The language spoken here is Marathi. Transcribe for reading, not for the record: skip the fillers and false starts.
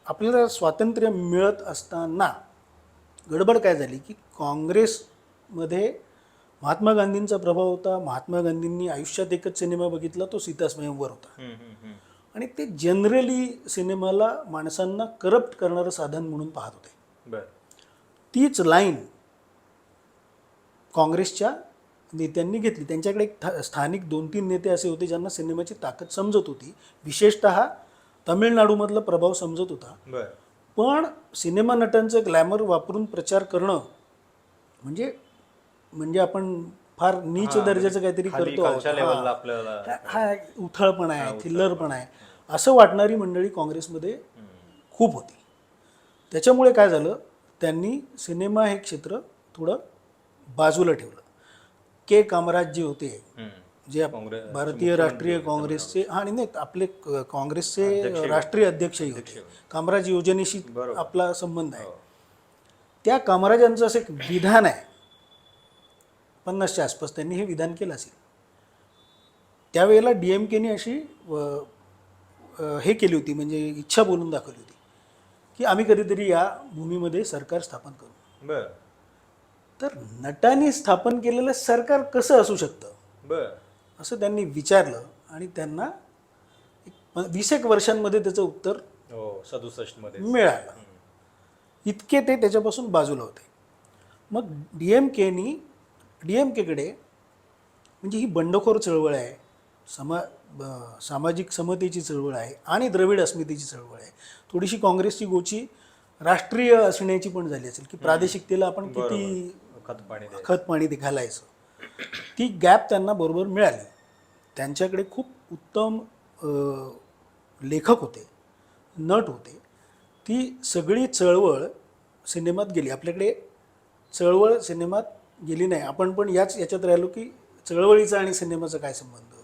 आपल्याला स्वातंत्र्य मिळत असताना गडबड काय झाली की काँग्रेसमध्ये महात्मा गांधींचा प्रभाव होता. महात्मा गांधींनी आयुष्यात एकच सिनेमा बघितला, तो सीता स्वयंवर होता. आणि ते जनरली सिनेमाला माणसांना करप्ट करणारं साधन म्हणून पाहत होते. तीच लाईन काँग्रेसच्या नेत्यांनी घेतली. त्यांच्याकडे एक स्थानिक 2-3 नेते असे होते ज्यांना सिनेमाची ताकद समजत होती, विशेषतः तमिळनाडूमधला प्रभाव समजत होता. पण सिनेमा नटांचं ग्लॅमर वापरून प्रचार करणं म्हणजे आपण फार नीच दर्जाचं काहीतरी करतो आहोत. हा उथळपणा आहे, थिल्लरपणा आहे असं वाटणारी मंडळी काँग्रेसमध्ये खूप होती. त्याच्यामुळे काय झालं, त्यांनी सिनेमा हे क्षेत्र थोडं बाजूला ठेवलं. के कामराज जे होते, जे भारतीय राष्ट्रीय काँग्रेसचे आणि नाही आपले काँग्रेसचे राष्ट्रीय अध्यक्षही होते. कामराज योजनेशी आपला संबंध आहे. त्या कामराजांचं असं एक विधान आहे, 50च्या आसपास त्यांनी हे विधान केलं असेल. त्यावेळेला DMKने अशी हे केली होती, म्हणजे इच्छा बोलून दाखवली होती की आम्ही कधीतरी या भूमीमध्ये सरकार स्थापन करू. तर नटांनी स्थापन केलेलं सरकार कसं असू शकतं असं त्यांनी विचारलं आणि त्यांना 20 वर्षांमध्ये त्याचं उत्तर 67 मध्ये मिळालं. इतके ते त्याच्यापासून बाजूला होते. मग DMKकडे म्हणजे ही बंडखोर चळवळ आहे, सामाजिक समतेची चळवळ आहे आणि द्रविड अस्मितेची चळवळ आहे. थोडीशी काँग्रेसची गोची राष्ट्रीय असण्याची पण झाली असेल की प्रादेशिकतेला आपण किती खतपाणी ते घालायचं. ती गॅप त्यांना बरोबर मिळाली. त्यांच्याकडे खूप उत्तम लेखक होते, नट होते. ती सगळी चळवळ सिनेमात गेली. आपल्याकडे चळवळ सिनेमात गेली नाही. आपण पण याच्यात राहिलो की चळवळीचा आणि सिनेमाचा काय संबंध.